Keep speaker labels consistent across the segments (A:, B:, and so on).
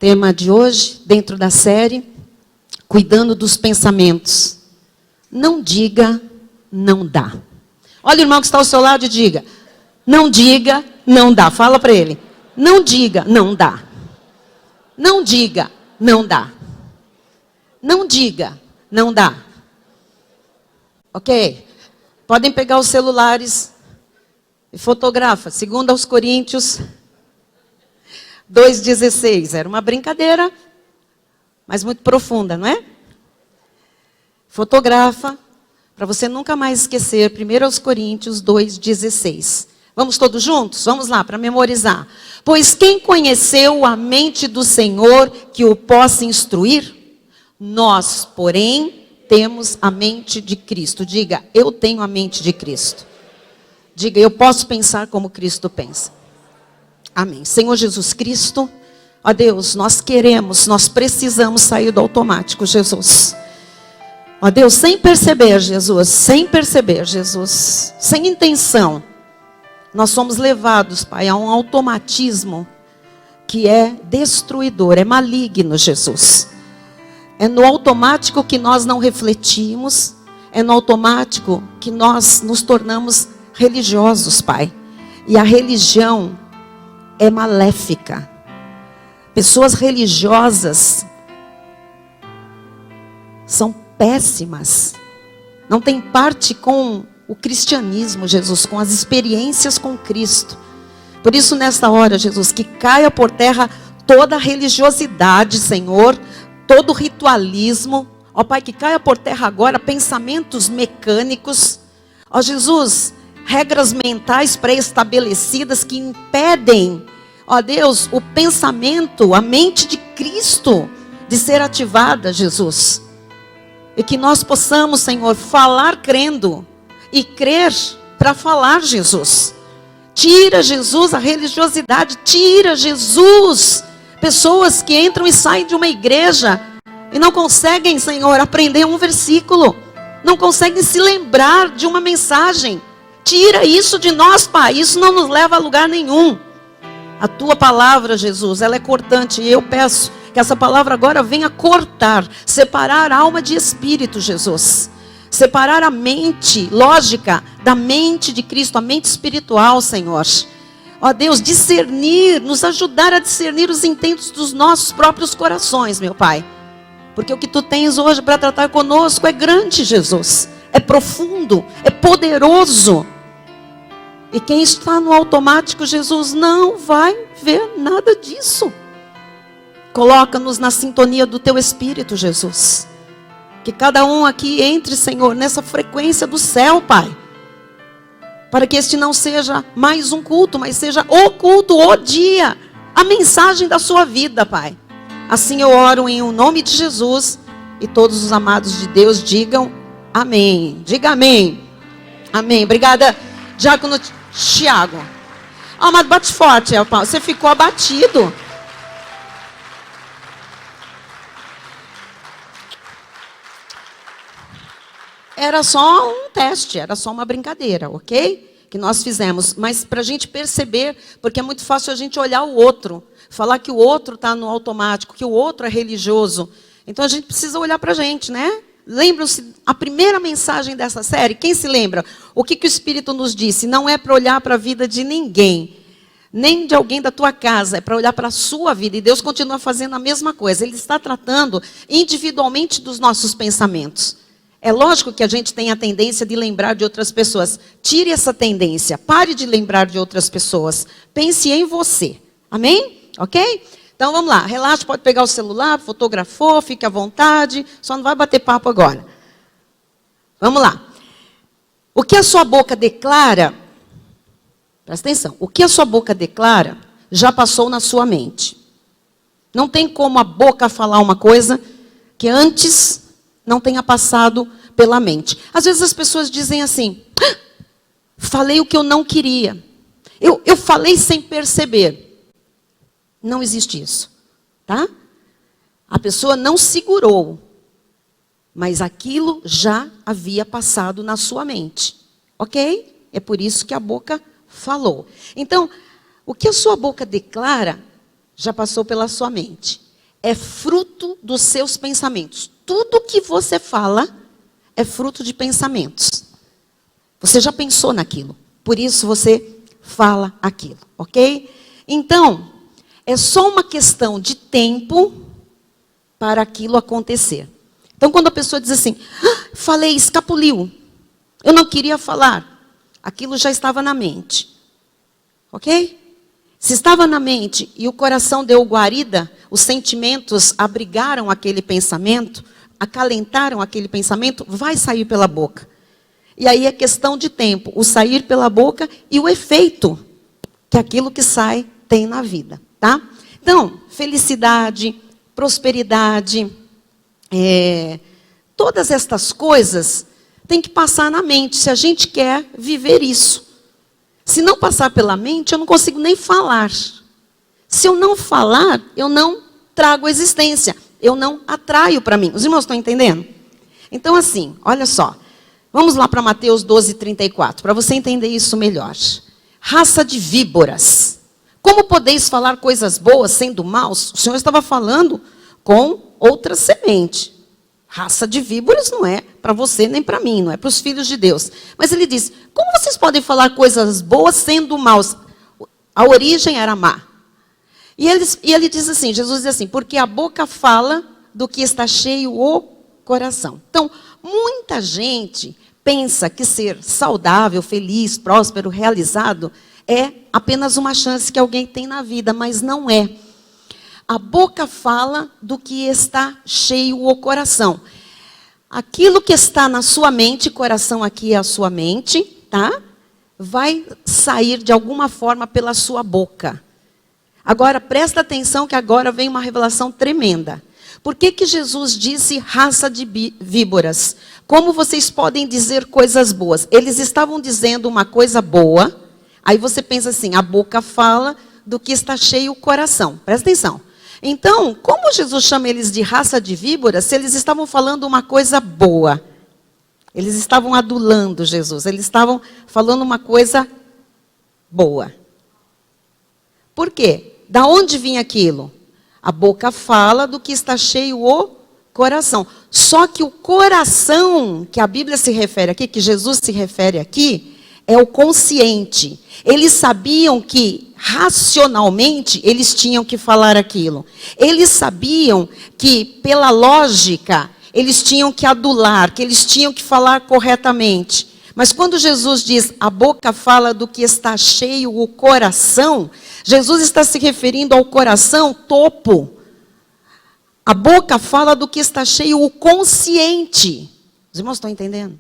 A: Tema de hoje, dentro da série, cuidando dos pensamentos. Não diga, não dá. Olha o irmão que está ao seu lado e diga, não diga, não dá. Fala para ele, não diga, não dá. Não diga, não dá. Não diga, não dá. Ok? Podem pegar os celulares e fotografa. 2 Coríntios 2,16. Era uma brincadeira, mas muito profunda, não é? Fotografa, para você nunca mais esquecer. 1 Coríntios 2,16. Vamos todos juntos? Vamos lá, para memorizar. Pois quem conheceu a mente do Senhor que o possa instruir? Nós, porém, temos a mente de Cristo. Diga, eu tenho a mente de Cristo. Diga, eu posso pensar como Cristo pensa. Amém. Senhor Jesus Cristo, ó Deus, nós precisamos sair do automático, Jesus. Ó Deus, sem perceber, Jesus, sem intenção, nós somos levados, Pai, a um automatismo que é destruidor, é maligno, Jesus. É no automático que nós não refletimos, é no automático que nós nos tornamos religiosos, Pai. E a religião é maléfica. Pessoas religiosas são péssimas. Não tem parte com o cristianismo, Jesus, com as experiências com Cristo. Por isso, nesta hora, Jesus, que caia por terra toda a religiosidade, Senhor, todo ritualismo. Ó Pai, que caia por terra agora pensamentos mecânicos. Ó Jesus, regras mentais pré-estabelecidas que impedem, ó Deus, o pensamento, a mente de Cristo de ser ativada, Jesus. E que nós possamos, Senhor, falar crendo e crer para falar, Jesus. Tira, Jesus, a religiosidade. Tira, Jesus, pessoas que entram e saem de uma igreja e não conseguem, Senhor, aprender um versículo. Não conseguem se lembrar de uma mensagem. Tira isso de nós, Pai. Isso não nos leva a lugar nenhum. A tua palavra, Jesus, ela é cortante. E eu peço que essa palavra agora venha cortar, separar alma de espírito, Jesus. Separar a mente lógica da mente de Cristo, a mente espiritual, Senhor. Ó Deus, discernir, nos ajudar a discernir os intentos dos nossos próprios corações, meu Pai. Porque o que tu tens hoje para tratar conosco é grande, Jesus. É profundo, é poderoso. E quem está no automático, Jesus, não vai ver nada disso. Coloca-nos na sintonia do teu Espírito, Jesus. Que cada um aqui entre, Senhor, nessa frequência do céu, Pai. Para que este não seja mais um culto, mas seja o culto, o dia. A mensagem da sua vida, Pai. Assim eu oro em nome de Jesus. E todos os amados de Deus digam amém. Diga amém. Amém. Obrigada, Diácono Tiago. Amado, bate forte, você ficou abatido. Era só um teste, era só uma brincadeira, ok? Que nós fizemos, mas para a gente perceber, porque é muito fácil a gente olhar o outro, falar que o outro está no automático, que o outro é religioso. Então a gente precisa olhar para a gente, né? Lembram-se a primeira mensagem dessa série? Quem se lembra? O que o Espírito nos disse? Não é para olhar para a vida de ninguém, nem de alguém da tua casa, é para olhar para a sua vida. E Deus continua fazendo a mesma coisa. Ele está tratando individualmente dos nossos pensamentos. É lógico que a gente tem a tendência de lembrar de outras pessoas. Tire essa tendência. Pare de lembrar de outras pessoas. Pense em você. Amém? Ok? Então vamos lá. Relaxa, pode pegar o celular, fotografou, fique à vontade. Só não vai bater papo agora. Vamos lá. O que a sua boca declara, presta atenção. O que a sua boca declara já passou na sua mente. Não tem como a boca falar uma coisa que antes não tenha passado pela mente. Às vezes as pessoas dizem assim, falei o que eu não queria. Eu falei sem perceber. Não existe isso, tá? A pessoa não segurou, mas aquilo já havia passado na sua mente, ok? É por isso que a boca falou. Então, o que a sua boca declara já passou pela sua mente. é fruto dos seus pensamentos. Tudo que você fala é fruto de pensamentos. Você já pensou naquilo, por isso você fala aquilo, ok? Então, é só uma questão de tempo para aquilo acontecer. Então, quando a pessoa diz assim, falei, escapuliu, eu não queria falar, aquilo já estava na mente, ok? Se estava na mente e o coração deu guarida, os sentimentos abrigaram aquele pensamento, acalentaram aquele pensamento, vai sair pela boca. E aí é questão de tempo, o sair pela boca e o efeito que aquilo que sai tem na vida, tá? Então, felicidade, prosperidade, todas estas coisas tem que passar na mente, se a gente quer viver isso. Se não passar pela mente, eu não consigo nem falar. Se eu não falar, eu não trago existência. Eu não atraio para mim. Os irmãos estão entendendo? Então, assim, olha só. Vamos lá para Mateus 12:34, para você entender isso melhor. Raça de víboras. Como podeis falar coisas boas sendo maus? O Senhor estava falando com outra semente. Raça de víboras não é para você nem para mim, não é para os filhos de Deus. Mas ele diz, como vocês podem falar coisas boas sendo maus? A origem era má. E ele diz assim, Jesus diz assim, porque a boca fala do que está cheio o coração. Então, muita gente pensa que ser saudável, feliz, próspero, realizado, é apenas uma chance que alguém tem na vida, mas não é. A boca fala do que está cheio o coração. Aquilo que está na sua mente, coração aqui é a sua mente, tá? Vai sair de alguma forma pela sua boca. Agora, presta atenção que agora vem uma revelação tremenda. Por que que Jesus disse raça de víboras? Como vocês podem dizer coisas boas? Eles estavam dizendo uma coisa boa, aí você pensa assim, a boca fala do que está cheio o coração. Presta atenção. Então, como Jesus chama eles de raça de víboras, se eles estavam falando uma coisa boa? Eles estavam adulando Jesus, eles estavam falando uma coisa boa. Por quê? Da onde vinha aquilo? A boca fala do que está cheio o coração. Só que o coração, que a Bíblia se refere aqui, que Jesus se refere aqui, é o consciente. Eles sabiam que, racionalmente, eles tinham que falar aquilo. Eles sabiam que, pela lógica, eles tinham que adular, que eles tinham que falar corretamente. Mas quando Jesus diz, a boca fala do que está cheio o coração, Jesus está se referindo ao coração topo. A boca fala do que está cheio o consciente. Os irmãos estão entendendo?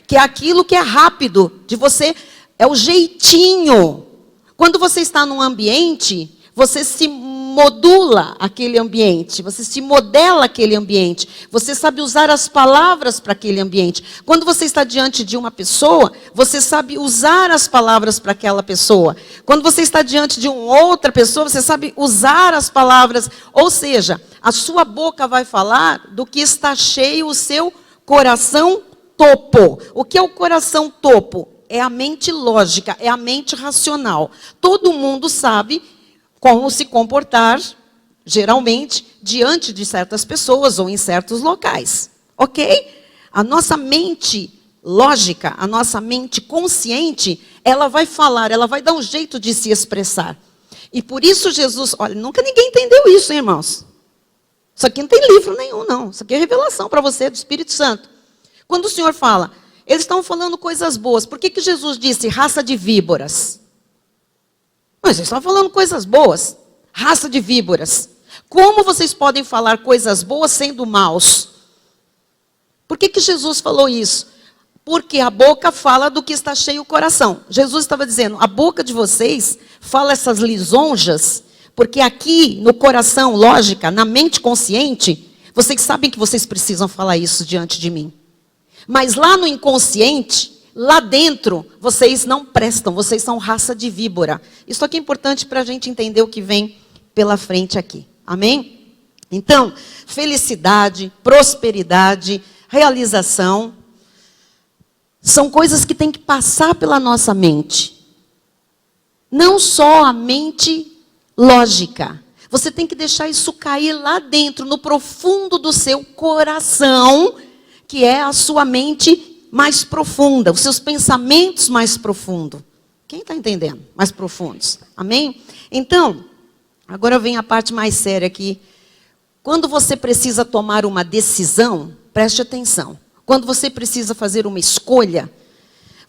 A: Que é aquilo que é rápido, de você, é o jeitinho. Quando você está num ambiente, você se modula aquele ambiente, você se modela aquele ambiente, você sabe usar as palavras para aquele ambiente. Quando você está diante de uma pessoa, você sabe usar as palavras para aquela pessoa. Quando você está diante de uma outra pessoa, você sabe usar as palavras. Ou seja, a sua boca vai falar do que está cheio o seu coração topo. O que é o coração topo? É a mente lógica, é a mente racional. Todo mundo sabe como se comportar, geralmente, diante de certas pessoas ou em certos locais. Ok? A nossa mente lógica, a nossa mente consciente, ela vai falar, ela vai dar um jeito de se expressar. E por isso Jesus, olha, nunca ninguém entendeu isso, hein, irmãos? Isso aqui não tem livro nenhum, não. Isso aqui é revelação para você do Espírito Santo. Quando o Senhor fala, eles estão falando coisas boas. Por que que Jesus disse raça de víboras? Mas eles estão falando coisas boas. Raça de víboras. Como vocês podem falar coisas boas sendo maus? Por que que Jesus falou isso? Porque a boca fala do que está cheio o coração. Jesus estava dizendo, a boca de vocês fala essas lisonjas, porque aqui no coração, lógica, na mente consciente, vocês sabem que vocês precisam falar isso diante de mim. Mas lá no inconsciente, lá dentro, vocês não prestam, vocês são raça de víbora. Isso aqui é importante para a gente entender o que vem pela frente aqui. Amém? Então, felicidade, prosperidade, realização, são coisas que têm que passar pela nossa mente. Não só a mente lógica. Você tem que deixar isso cair lá dentro, no profundo do seu coração, que é a sua mente mais profunda, os seus pensamentos mais profundos. Quem está entendendo? Mais profundos. Amém? Então, agora vem a parte mais séria aqui. Quando você precisa tomar uma decisão, preste atenção. Quando você precisa fazer uma escolha,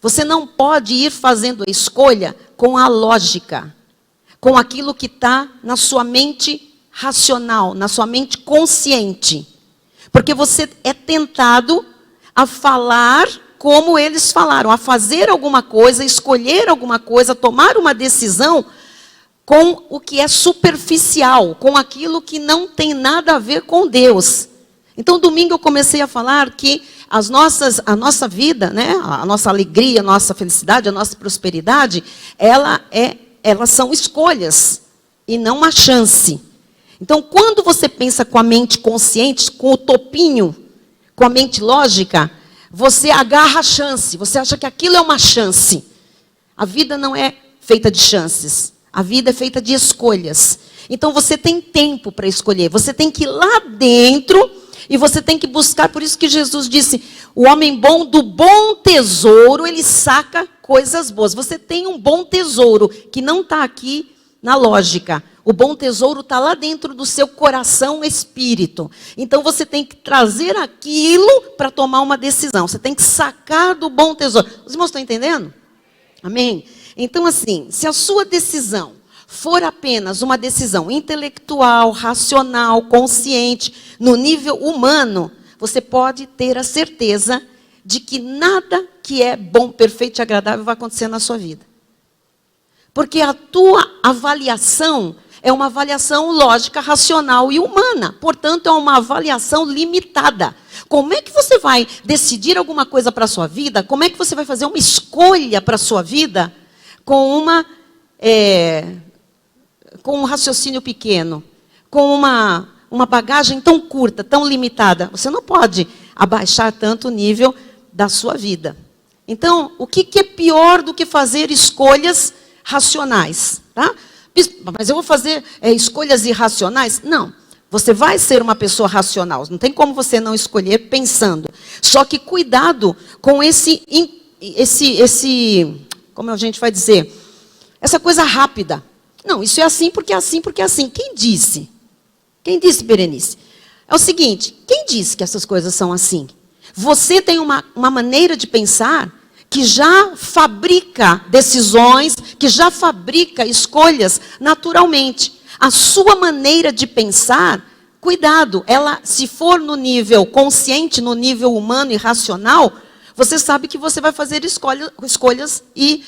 A: você não pode ir fazendo a escolha com a lógica, com aquilo que está na sua mente racional, na sua mente consciente. Porque você é tentado a falar como eles falaram, a fazer alguma coisa, escolher alguma coisa, tomar uma decisão com o que é superficial, com aquilo que não tem nada a ver com Deus. Então, domingo eu comecei a falar que a nossa vida, né, a nossa alegria, a nossa felicidade, a nossa prosperidade, elas são escolhas e não uma chance. Então, quando você pensa com a mente consciente, com o topinho, com a mente lógica, você agarra a chance, você acha que aquilo é uma chance. A vida não é feita de chances, a vida é feita de escolhas. Então, você tem tempo para escolher, você tem que ir lá dentro e você tem que buscar. Por isso que Jesus disse, o homem bom, do bom tesouro, ele saca coisas boas. Você tem um bom tesouro, que não está aqui na lógica. O bom tesouro está lá dentro do seu coração espírito. Então, você tem que trazer aquilo para tomar uma decisão. Você tem que sacar do bom tesouro. Os irmãos estão entendendo? Amém? Então, assim, se a sua decisão for apenas uma decisão intelectual, racional, consciente, no nível humano, você pode ter a certeza de que nada que é bom, perfeito e agradável vai acontecer na sua vida. Porque a tua avaliação é uma avaliação lógica, racional e humana. Portanto, é uma avaliação limitada. Como é que você vai decidir alguma coisa para a sua vida? Como é que você vai fazer uma escolha para a sua vida com com um raciocínio pequeno, com uma bagagem tão curta, tão limitada? Você não pode abaixar tanto o nível da sua vida. Então, o que é pior do que fazer escolhas racionais? Tá? Mas eu vou fazer escolhas irracionais? Não. Você vai ser uma pessoa racional. Não tem como você não escolher pensando. Só que cuidado com como a gente vai dizer, essa coisa rápida. Não, isso é assim porque é assim porque é assim. Quem disse? Quem disse, Berenice? É o seguinte, quem disse que essas coisas são assim? Você tem uma maneira de pensar que já fabrica decisões, que já fabrica escolhas naturalmente. A sua maneira de pensar, cuidado, ela, se for no nível consciente, no nível humano e racional, você sabe que você vai fazer escolhas e,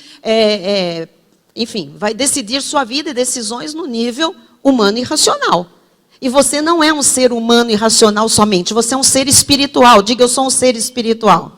A: enfim, vai decidir sua vida e decisões no nível humano e racional. E você não é um ser humano e racional somente, você é um ser espiritual. Diga, eu sou um ser espiritual.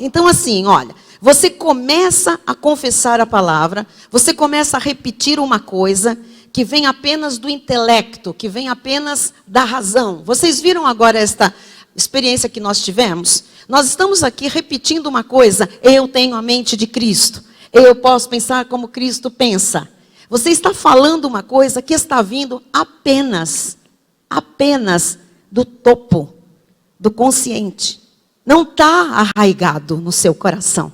A: Então, assim, olha, você começa a confessar a palavra, você começa a repetir uma coisa que vem apenas do intelecto, que vem apenas da razão. Vocês viram agora esta experiência que nós tivemos? Nós estamos aqui repetindo uma coisa, eu tenho a mente de Cristo, eu posso pensar como Cristo pensa. Você está falando uma coisa que está vindo apenas do topo, do consciente. Não está arraigado no seu coração.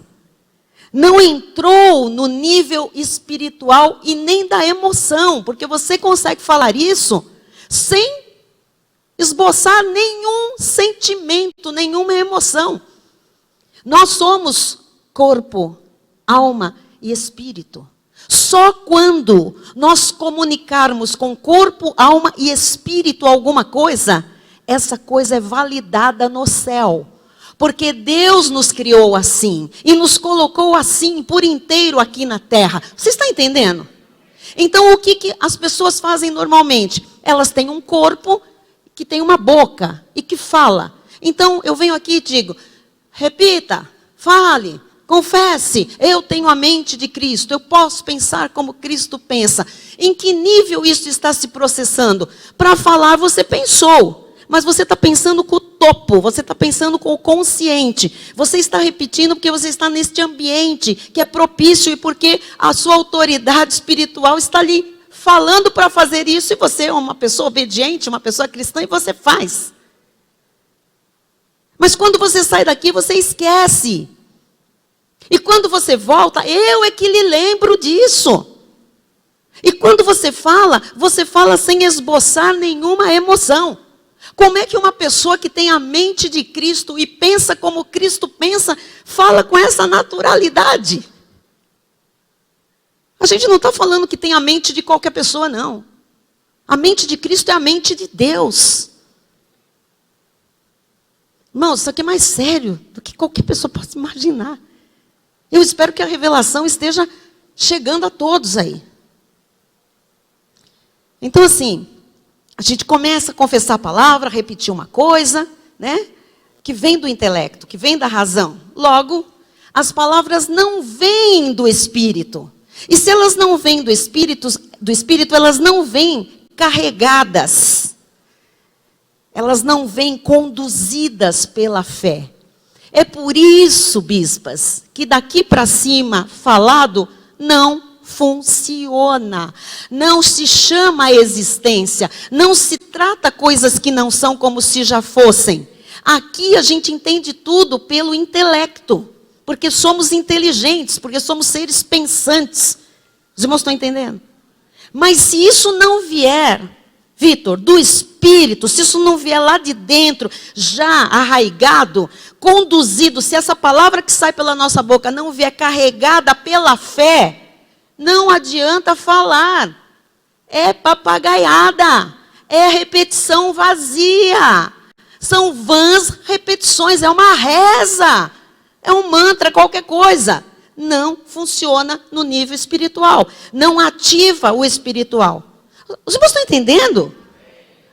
A: Não entrou no nível espiritual e nem da emoção, porque você consegue falar isso sem esboçar nenhum sentimento, nenhuma emoção. Nós somos corpo, alma e espírito. Só quando nós comunicarmos com corpo, alma e espírito alguma coisa, essa coisa é validada no céu. Porque Deus nos criou assim e nos colocou assim por inteiro aqui na terra. Você está entendendo? Então, o que as pessoas fazem normalmente? Elas têm um corpo que tem uma boca e que fala. Então, eu venho aqui e digo, repita, fale, confesse, eu tenho a mente de Cristo, eu posso pensar como Cristo pensa. Em que nível isso está se processando? Para falar, você pensou. Mas você está pensando com o topo, você está pensando com o consciente. Você está repetindo porque você está neste ambiente que é propício e porque a sua autoridade espiritual está ali falando para fazer isso, e você é uma pessoa obediente, uma pessoa cristã, e você faz. Mas quando você sai daqui, você esquece. E quando você volta, eu é que lhe lembro disso. E quando você fala sem esboçar nenhuma emoção. Como é que uma pessoa que tem a mente de Cristo e pensa como Cristo pensa, fala com essa naturalidade? A gente não está falando que tem a mente de qualquer pessoa, não. A mente de Cristo é a mente de Deus. Irmãos, isso aqui é mais sério do que qualquer pessoa possa imaginar. Eu espero que a revelação esteja chegando a todos aí. Então, assim, a gente começa a confessar a palavra, repetir uma coisa, né? Que vem do intelecto, que vem da razão. Logo, as palavras não vêm do Espírito. E se elas não vêm do Espírito, elas não vêm carregadas. Elas não vêm conduzidas pela fé. É por isso, bispas, que daqui para cima, falado, não funciona. Não se chama a existência. Não se trata coisas que não são como se já fossem. Aqui a gente entende tudo pelo intelecto. Porque somos inteligentes, porque somos seres pensantes. Os irmãos estão entendendo? Mas se isso não vier, Vitor, do Espírito, se isso não vier lá de dentro, já arraigado, conduzido, se essa palavra que sai pela nossa boca não vier carregada pela fé, não adianta falar. É papagaiada, é repetição vazia. São vãs repetições, é uma reza, é um mantra, qualquer coisa. Não funciona no nível espiritual, não ativa o espiritual. Os irmãos estão entendendo?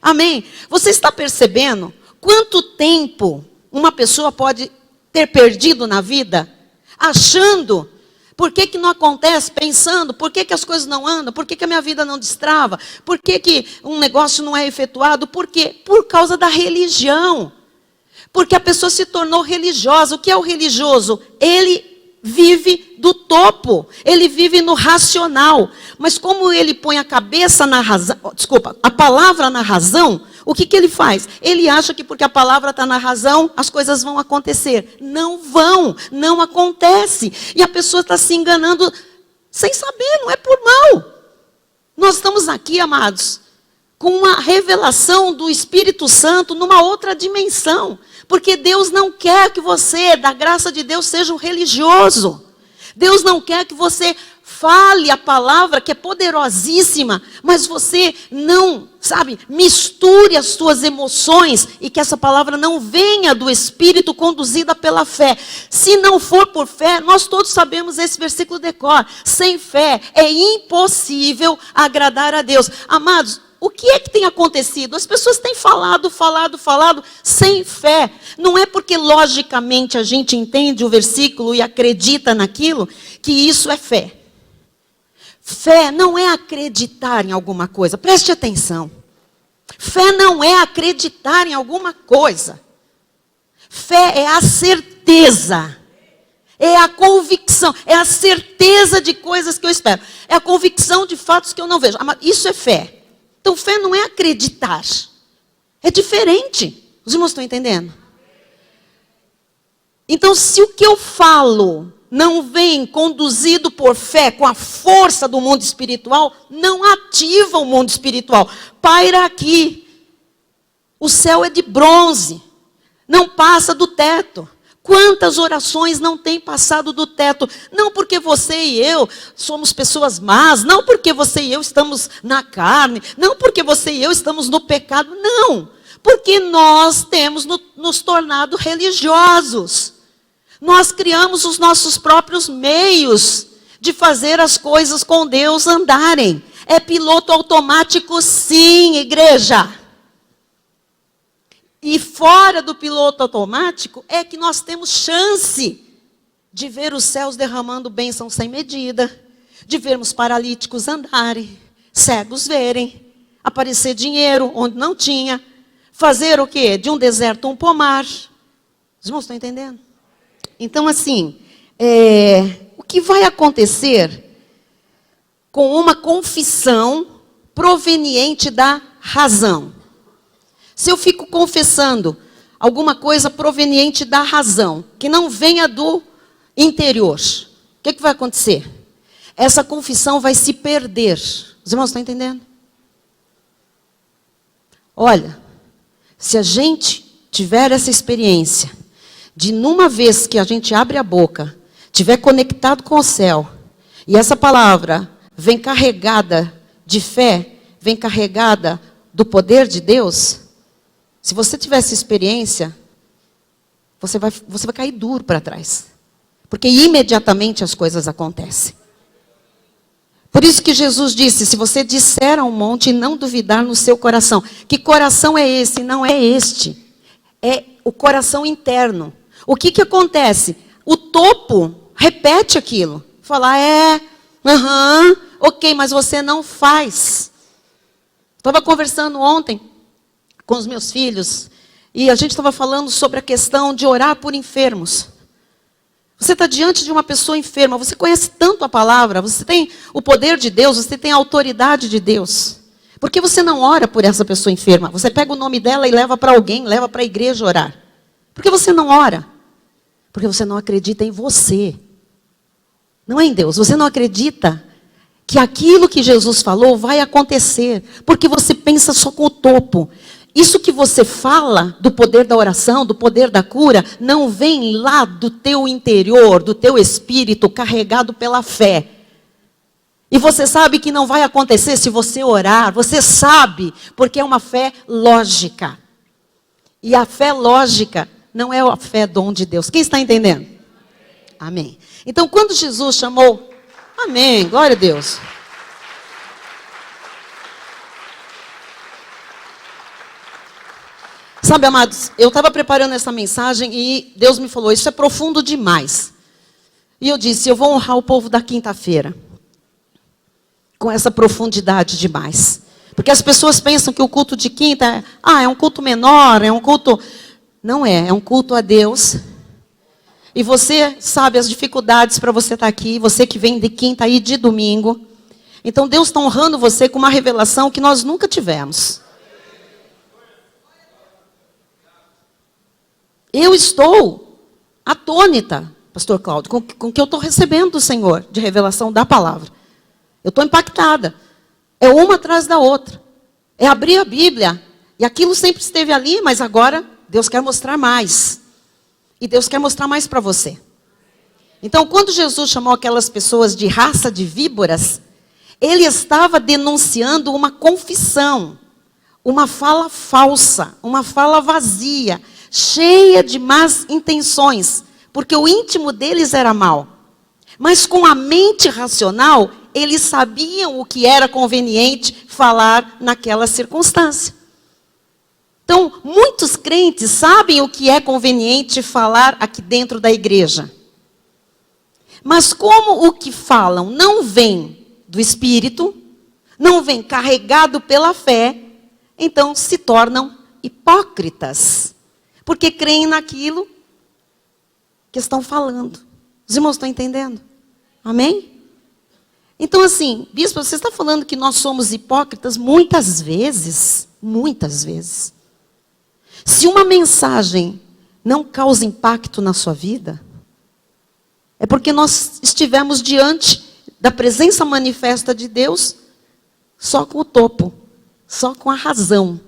A: Amém? Você está percebendo quanto tempo uma pessoa pode ter perdido na vida? Achando, por que não acontece? Pensando, por que as coisas não andam? Por que a minha vida não destrava? Por que um negócio não é efetuado? Por quê? Por causa da religião. Porque a pessoa se tornou religiosa. O que é o religioso? Ele vive do topo, ele vive no racional. Mas como ele põe a cabeça na razão, a palavra na razão, o que ele faz? Ele acha que porque a palavra está na razão, as coisas vão acontecer. Não vão, não acontece. E a pessoa está se enganando sem saber, não é por mal. Nós estamos aqui, amados, com uma revelação do Espírito Santo numa outra dimensão. Porque Deus não quer que você, da graça de Deus, seja um religioso. Deus não quer que você fale a palavra que é poderosíssima, mas você não, misture as suas emoções e que essa palavra não venha do Espírito conduzida pela fé. Se não for por fé, nós todos sabemos esse versículo de cor. Sem fé é impossível agradar a Deus. Amados, o que é que tem acontecido? As pessoas têm falado, sem fé. Não é porque logicamente a gente entende o versículo e acredita naquilo, que isso é fé. Fé não é acreditar em alguma coisa. Preste atenção. Fé não é acreditar em alguma coisa. Fé é a certeza. É a convicção. É a certeza de coisas que eu espero. É a convicção de fatos que eu não vejo. Isso é fé. Então, fé não é acreditar. É diferente. Os irmãos estão entendendo? Então, se o que eu falo não vem conduzido por fé, com a força do mundo espiritual, não ativa o mundo espiritual. Paira aqui. O céu é de bronze. Não passa do teto. Quantas orações não têm passado do teto? Não porque você e eu somos pessoas más, não porque você e eu estamos na carne, não porque você e eu estamos no pecado, não. Porque nós temos nos tornado religiosos. Nós criamos os nossos próprios meios de fazer as coisas com Deus andarem. É piloto automático, sim, igreja. E fora do piloto automático é que nós temos chance de ver os céus derramando bênção sem medida, de vermos paralíticos andarem, cegos verem, aparecer dinheiro onde não tinha, fazer o quê? De um deserto um pomar. Os irmãos estão entendendo? Então, assim, o que vai acontecer com uma confissão proveniente da razão. Se eu fico confessando alguma coisa proveniente da razão, que não venha do interior, o que vai acontecer? Essa confissão vai se perder. Os irmãos estão entendendo? Olha, se a gente tiver essa experiência de numa vez que a gente abre a boca, tiver conectado com o céu, e essa palavra vem carregada de fé, vem carregada do poder de Deus, se você tiver essa experiência, você vai cair duro para trás. Porque imediatamente as coisas acontecem. Por isso que Jesus disse, se você disser a um monte e não duvidar no seu coração. Que coração é esse? Não é este. É o coração interno. O que acontece? O topo repete aquilo. Fala, ok, mas você não faz. Estava conversando ontem com os meus filhos, e a gente estava falando sobre a questão de orar por enfermos. Você está diante de uma pessoa enferma, você conhece tanto a palavra, você tem o poder de Deus, você tem a autoridade de Deus. Por que você não ora por essa pessoa enferma? Você pega o nome dela e leva para alguém, leva para a igreja orar. Por que você não ora? Porque você não acredita em você. Não é em Deus, você não acredita que aquilo que Jesus falou vai acontecer, porque você pensa só com o topo. Isso que você fala do poder da oração, do poder da cura, não vem lá do teu interior, do teu espírito carregado pela fé. E você sabe que não vai acontecer se você orar, você sabe, porque é uma fé lógica. E a fé lógica não é a fé dom de Deus. Quem está entendendo? Amém. Então, quando Jesus chamou... Amém, glória a Deus. Sabe, amados, eu estava preparando essa mensagem e Deus me falou, isso é profundo demais. E eu disse, eu vou honrar o povo da quinta-feira. Com essa profundidade demais. Porque as pessoas pensam que o culto de quinta é um culto menor, é um culto... Não é um culto a Deus. E você sabe as dificuldades para você estar aqui, você que vem de quinta e de domingo. Então Deus está honrando você com uma revelação que nós nunca tivemos. Eu estou atônita, pastor Cláudio, com o que eu estou recebendo do Senhor, de revelação da palavra. Eu estou impactada. É uma atrás da outra. É abrir a Bíblia. E aquilo sempre esteve ali, mas agora Deus quer mostrar mais. E Deus quer mostrar mais para você. Então, quando Jesus chamou aquelas pessoas de raça de víboras, Ele estava denunciando uma confissão, uma fala falsa, uma fala vazia, cheia de más intenções, porque o íntimo deles era mau. Mas com a mente racional, eles sabiam o que era conveniente falar naquela circunstância. Então, muitos crentes sabem o que é conveniente falar aqui dentro da igreja. Mas como o que falam não vem do Espírito, não vem carregado pela fé, então se tornam hipócritas. Porque creem naquilo que estão falando. Os irmãos estão entendendo? Amém? Então assim, bispo, você está falando que nós somos hipócritas muitas vezes. Muitas vezes. Se uma mensagem não causa impacto na sua vida, é porque nós estivemos diante da presença manifesta de Deus só com o topo, só com a razão.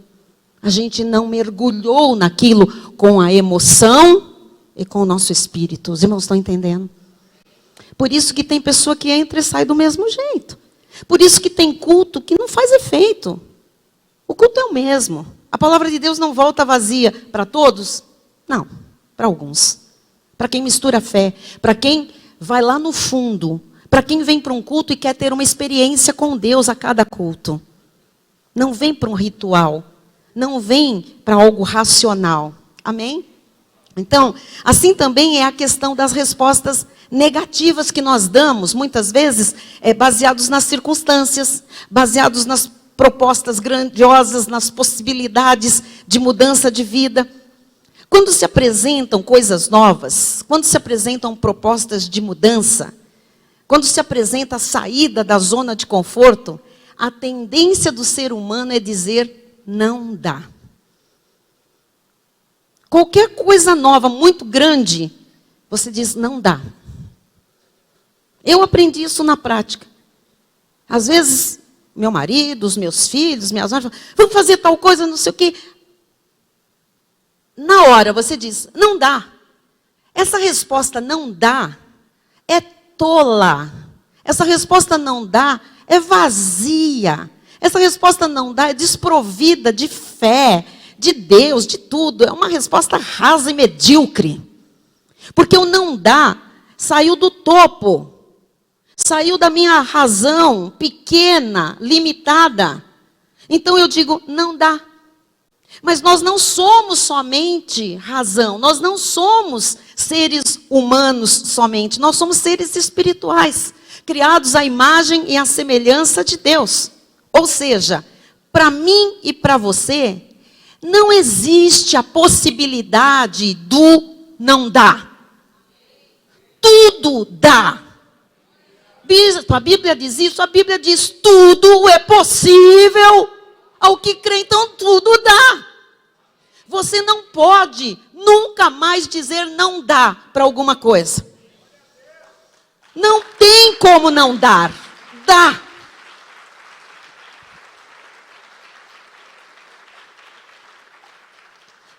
A: A gente não mergulhou naquilo com a emoção e com o nosso espírito. Os irmãos estão entendendo? Por isso que tem pessoa que entra e sai do mesmo jeito. Por isso que tem culto que não faz efeito. O culto é o mesmo. A palavra de Deus não volta vazia para todos? Não, para alguns. Para quem mistura fé, para quem vai lá no fundo, para quem vem para um culto e quer ter uma experiência com Deus a cada culto. Não vem para um ritual, não vem para algo racional. Amém? Então, assim também é a questão das respostas negativas que nós damos, muitas vezes, baseados nas circunstâncias, baseados nas propostas grandiosas, nas possibilidades de mudança de vida. Quando se apresentam coisas novas, quando se apresentam propostas de mudança, quando se apresenta a saída da zona de conforto, a tendência do ser humano é dizer não dá. Qualquer coisa nova, muito grande, você diz não dá. Eu aprendi isso na prática. Às vezes, meu marido, os meus filhos, minhas mães falam, vamos fazer tal coisa, não sei o quê. Na hora você diz, não dá. Essa resposta não dá é tola. Essa resposta não dá é vazia. Essa resposta não dá é desprovida de fé, de Deus, de tudo. É uma resposta rasa e medíocre. Porque o não dá saiu do topo. Saiu da minha razão pequena, limitada. Então eu digo, não dá. Mas nós não somos somente razão. Nós não somos seres humanos somente. Nós somos seres espirituais, criados à imagem e à semelhança de Deus. Ou seja, para mim e para você, não existe a possibilidade do não dá. Tudo dá. A Bíblia diz isso, a Bíblia diz tudo é possível ao que crê, então tudo dá. Você não pode nunca mais dizer não dá para alguma coisa. Não tem como não dar. Dá.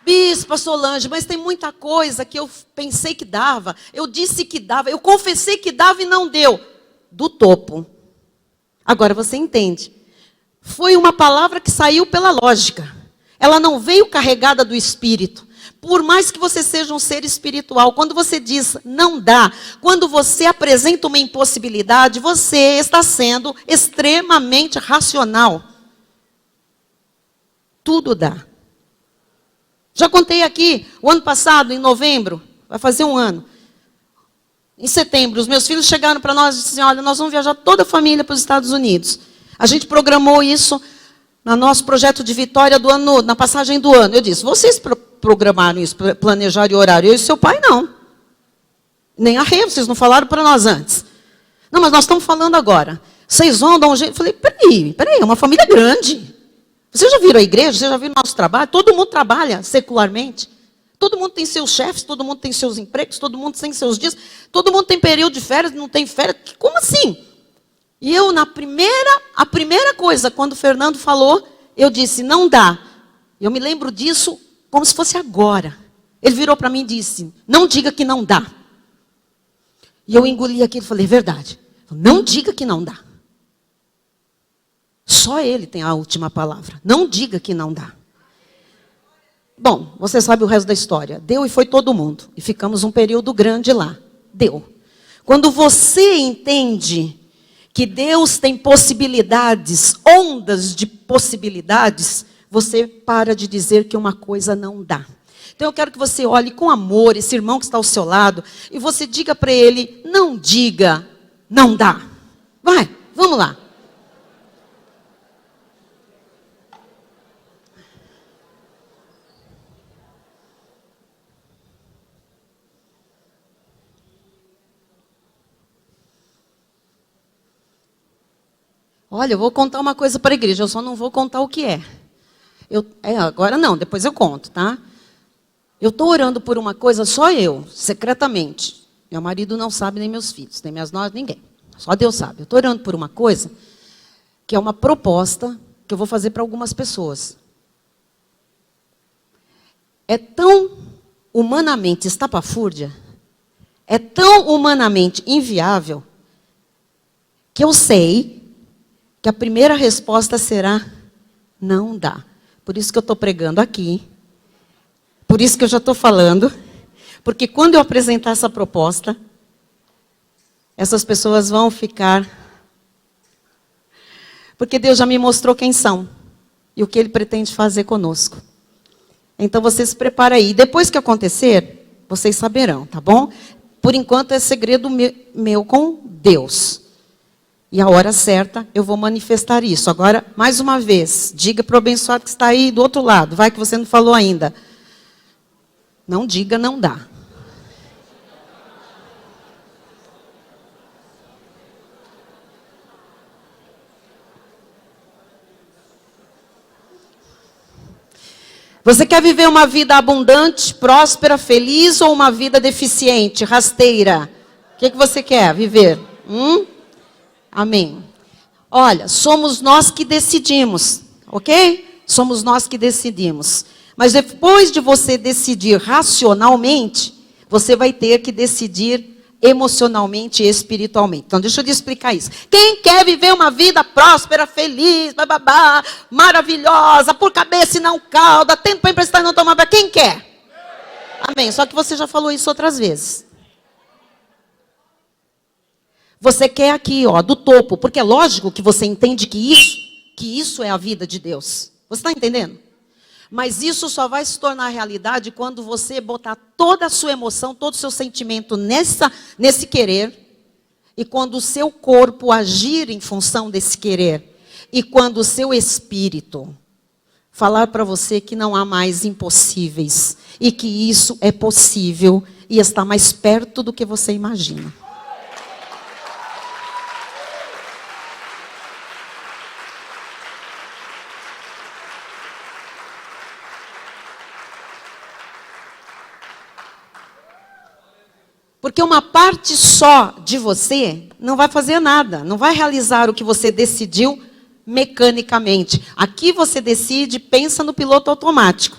A: Bispa Solange, mas tem muita coisa que eu pensei que dava, eu disse que dava, eu confessei que dava e não deu. Do topo. Agora você entende. Foi uma palavra que saiu pela lógica. Ela não veio carregada do Espírito. Por mais que você seja um ser espiritual, quando você diz não dá, quando você apresenta uma impossibilidade, você está sendo extremamente racional. Tudo dá. Já contei aqui, o ano passado, em novembro, vai fazer um ano. Em setembro, os meus filhos chegaram para nós e disseram, olha, nós vamos viajar toda a família para os Estados Unidos. A gente programou isso no nosso projeto de vitória do ano, na passagem do ano. Eu disse, vocês programaram isso, planejaram o horário. Eu e seu pai, não. Nem a Rê, vocês não falaram para nós antes. Não, mas nós estamos falando agora. Vocês vão dar um jeito. Eu falei, peraí, é uma família grande. Vocês já viram a igreja? Vocês já viram o nosso trabalho? Todo mundo trabalha secularmente. Todo mundo tem seus chefes, todo mundo tem seus empregos, todo mundo tem seus dias, todo mundo tem período de férias, não tem férias. Como assim? E eu, a primeira coisa, quando o Fernando falou, eu disse, não dá. Eu me lembro disso como se fosse agora. Ele virou para mim e disse, não diga que não dá. E eu engoli aquilo e falei, verdade. Não diga que não dá. Só ele tem a última palavra. Não diga que não dá. Bom, você sabe o resto da história. Deu e foi todo mundo. E ficamos um período grande lá. Deu. Quando você entende que Deus tem possibilidades, ondas de possibilidades, você para de dizer que uma coisa não dá. Então eu quero que você olhe com amor esse irmão que está ao seu lado e você diga para ele, não diga, não dá. Vai, vamos lá. Olha, eu vou contar uma coisa para a igreja, eu só não vou contar o que é. Agora não, depois eu conto, tá? Eu estou orando por uma coisa, só eu, secretamente. Meu marido não sabe, nem meus filhos, nem minhas noras, ninguém. Só Deus sabe. Eu estou orando por uma coisa, que é uma proposta que eu vou fazer para algumas pessoas. É tão humanamente estapafúrdia, é tão humanamente inviável, que eu sei que a primeira resposta será, não dá. Por isso que eu estou pregando aqui. Por isso que eu já estou falando. Porque quando eu apresentar essa proposta, essas pessoas vão ficar... Porque Deus já me mostrou quem são. E o que Ele pretende fazer conosco. Então você se prepara aí. Depois que acontecer, vocês saberão, tá bom? Por enquanto é segredo meu com Deus. E a hora certa, eu vou manifestar isso. Agora, mais uma vez, diga para o abençoado que está aí do outro lado. Vai que você não falou ainda. Não diga, não dá. Você quer viver uma vida abundante, próspera, feliz ou uma vida deficiente, rasteira? O que você quer viver? Amém. Olha, somos nós que decidimos, ok? Somos nós que decidimos. Mas depois de você decidir racionalmente, você vai ter que decidir emocionalmente e espiritualmente. Então, deixa eu te explicar isso. Quem quer viver uma vida próspera, feliz, bababá, maravilhosa, por cabeça e não cauda, tendo para emprestar e não tomar para quem quer? Amém. Só que você já falou isso outras vezes. Você quer aqui, ó, do topo, porque é lógico que você entende que isso é a vida de Deus. Você está entendendo? Mas isso só vai se tornar realidade quando você botar toda a sua emoção, todo o seu sentimento nesse querer, e quando o seu corpo agir em função desse querer, e quando o seu espírito falar para você que não há mais impossíveis, e que isso é possível, e está mais perto do que você imagina. Porque uma parte só de você não vai fazer nada, não vai realizar o que você decidiu mecanicamente. Aqui você decide, pensa no piloto automático.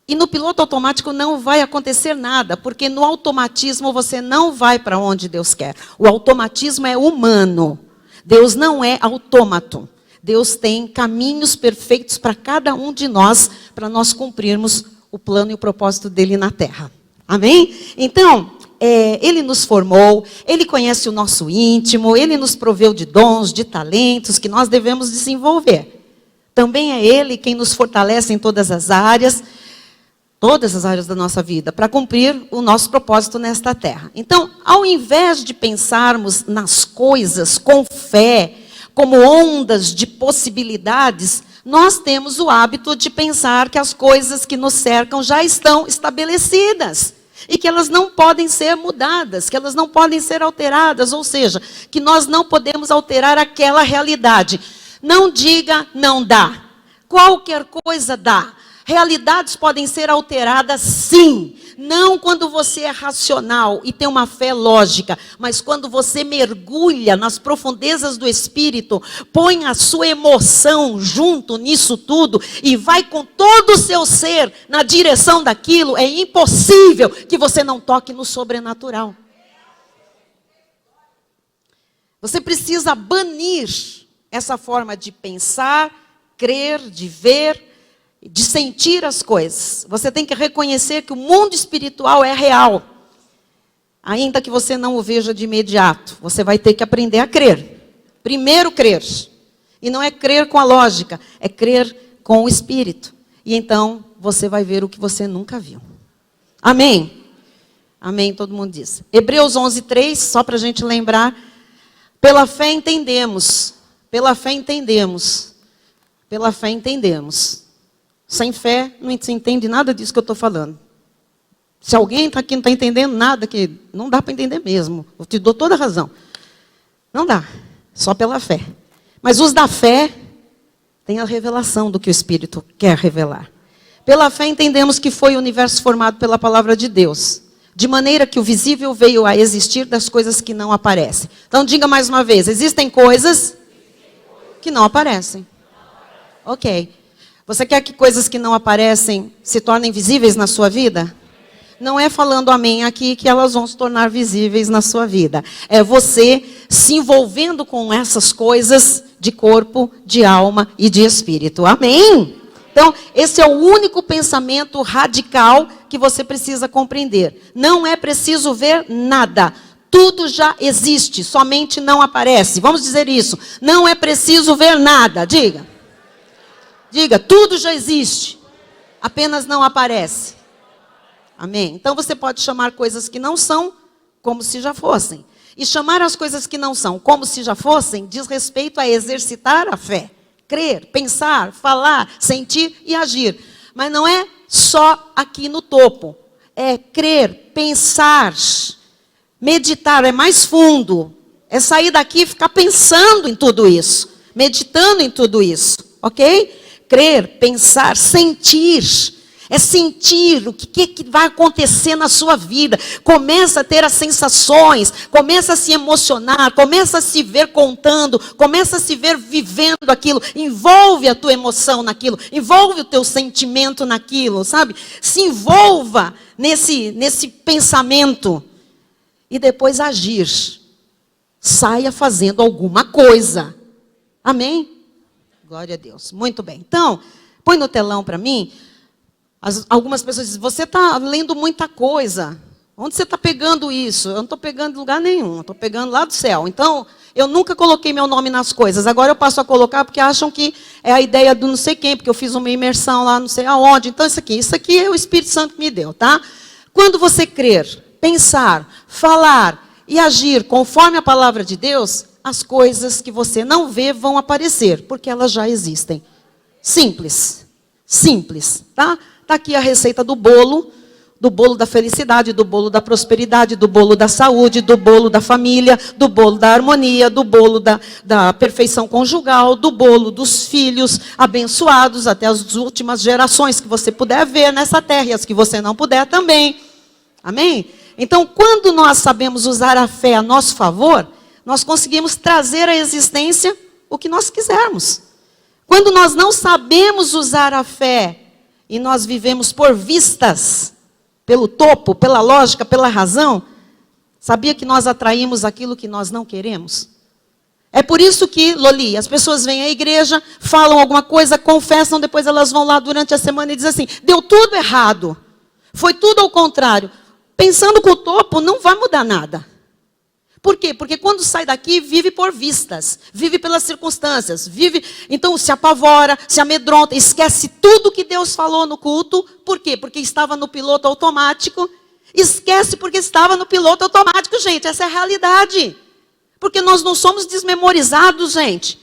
A: E no piloto automático não vai acontecer nada, porque no automatismo você não vai para onde Deus quer. O automatismo é humano. Deus não é autômato. Deus tem caminhos perfeitos para cada um de nós, para nós cumprirmos o plano e o propósito dele na terra. Amém? Então, Ele nos formou, Ele conhece o nosso íntimo, Ele nos proveu de dons, de talentos que nós devemos desenvolver. Também é Ele quem nos fortalece em todas as áreas da nossa vida, para cumprir o nosso propósito nesta terra. Então, ao invés de pensarmos nas coisas com fé, como ondas de possibilidades, nós temos o hábito de pensar que as coisas que nos cercam já estão estabelecidas. E que elas não podem ser mudadas, que elas não podem ser alteradas, ou seja, que nós não podemos alterar aquela realidade. Não diga não dá. Qualquer coisa dá. Realidades podem ser alteradas, sim. Não quando você é racional e tem uma fé lógica, mas quando você mergulha nas profundezas do Espírito, põe a sua emoção junto nisso tudo e vai com todo o seu ser na direção daquilo, é impossível que você não toque no sobrenatural. Você precisa banir essa forma de pensar, crer, de ver, de sentir as coisas. Você tem que reconhecer que o mundo espiritual é real. Ainda que você não o veja de imediato. Você vai ter que aprender a crer. Primeiro crer. E não é crer com a lógica, é crer com o Espírito. E então você vai ver o que você nunca viu. Amém? Amém, todo mundo diz. Hebreus 11:3, só para a gente lembrar. Pela fé entendemos. Pela fé entendemos. Pela fé entendemos. Sem fé, não se entende nada disso que eu estou falando. Se alguém está aqui não está entendendo nada, que não dá para entender mesmo. Eu te dou toda a razão. Não dá. Só pela fé. Mas os da fé têm a revelação do que o Espírito quer revelar. Pela fé entendemos que foi o universo formado pela palavra de Deus. De maneira que o visível veio a existir das coisas que não aparecem. Então diga mais uma vez, existem coisas que não aparecem. Ok. Você quer que coisas que não aparecem se tornem visíveis na sua vida? Não é falando amém aqui que elas vão se tornar visíveis na sua vida. É você se envolvendo com essas coisas de corpo, de alma e de espírito. Amém? Então, esse é o único pensamento radical que você precisa compreender. Não é preciso ver nada. Tudo já existe, somente não aparece. Vamos dizer isso. Não é preciso ver nada. Diga. Diga, tudo já existe, apenas não aparece. Amém? Então você pode chamar coisas que não são como se já fossem. E chamar as coisas que não são como se já fossem diz respeito a exercitar a fé. Crer, pensar, falar, sentir e agir. Mas não é só aqui no topo. É crer, pensar, meditar, é mais fundo. É sair daqui e ficar pensando em tudo isso. Meditando em tudo isso, ok? crer, pensar, sentir. É sentir o que vai acontecer na sua vida. Começa a ter as sensações, começa a se emocionar, começa a se ver contando, começa a se ver vivendo aquilo. Envolve a tua emoção naquilo, envolve o teu sentimento naquilo, sabe? Se envolva nesse pensamento. E depois agir. Saia fazendo alguma coisa. Amém? Glória a Deus. Muito bem. Então, põe no telão para mim. Algumas pessoas dizem, você está lendo muita coisa. Onde você está pegando isso? Eu não estou pegando em lugar nenhum, estou pegando lá do céu. Então, eu nunca coloquei meu nome nas coisas. Agora eu passo a colocar porque acham que é a ideia do não sei quem, porque eu fiz uma imersão lá não sei aonde. Então, isso aqui é o Espírito Santo que me deu, tá? Quando você crer, pensar, falar e agir conforme a palavra de Deus, as coisas que você não vê vão aparecer, porque elas já existem. Simples. Simples, tá? Está aqui a receita do bolo da felicidade, do bolo da prosperidade, do bolo da saúde, do bolo da família, do bolo da harmonia, do bolo da perfeição conjugal, do bolo dos filhos abençoados até as últimas gerações que você puder ver nessa terra e as que você não puder também. Amém? Então, quando nós sabemos usar a fé a nosso favor, nós conseguimos trazer à existência o que nós quisermos. Quando nós não sabemos usar a fé e nós vivemos por vistas, pelo topo, pela lógica, pela razão, sabia que nós atraímos aquilo que nós não queremos? É por isso que, Loli, as pessoas vêm à igreja, falam alguma coisa, confessam, depois elas vão lá durante a semana e dizem assim, deu tudo errado, foi tudo ao contrário. Pensando com o topo, não vai mudar nada. Por quê? Porque quando sai daqui, vive por vistas, vive pelas circunstâncias, vive, então se apavora, se amedronta, esquece tudo que Deus falou no culto. Por quê? Porque estava no piloto automático. Esquece porque estava no piloto automático, gente, essa é a realidade. Porque nós não somos desmemorizados, gente.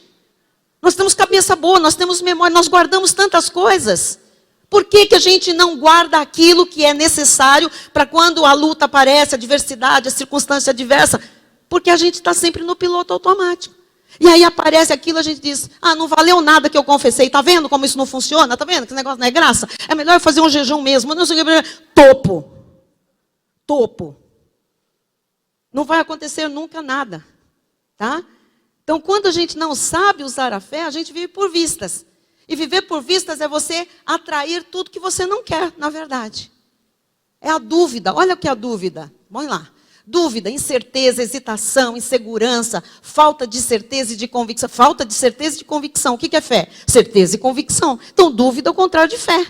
A: Nós temos cabeça boa, nós temos memória, nós guardamos tantas coisas. Por que a gente não guarda aquilo que é necessário para quando a luta aparece, a adversidade, a circunstância adversa? Porque a gente está sempre no piloto automático. E aí aparece aquilo, a gente diz, não valeu nada que eu confessei. Está vendo como isso não funciona? Está vendo que esse negócio não é graça? É melhor eu fazer um jejum mesmo. Não sei o que. Topo. Topo. Não vai acontecer nunca nada. Tá? Então, quando a gente não sabe usar a fé, a gente vive por vistas. E viver por vistas é você atrair tudo que você não quer, na verdade. É a dúvida. Olha o que é a dúvida. Vamos lá. Dúvida, incerteza, hesitação, insegurança, falta de certeza e de convicção. Falta de certeza e de convicção. O que é fé? Certeza e convicção. Então, dúvida é o contrário de fé.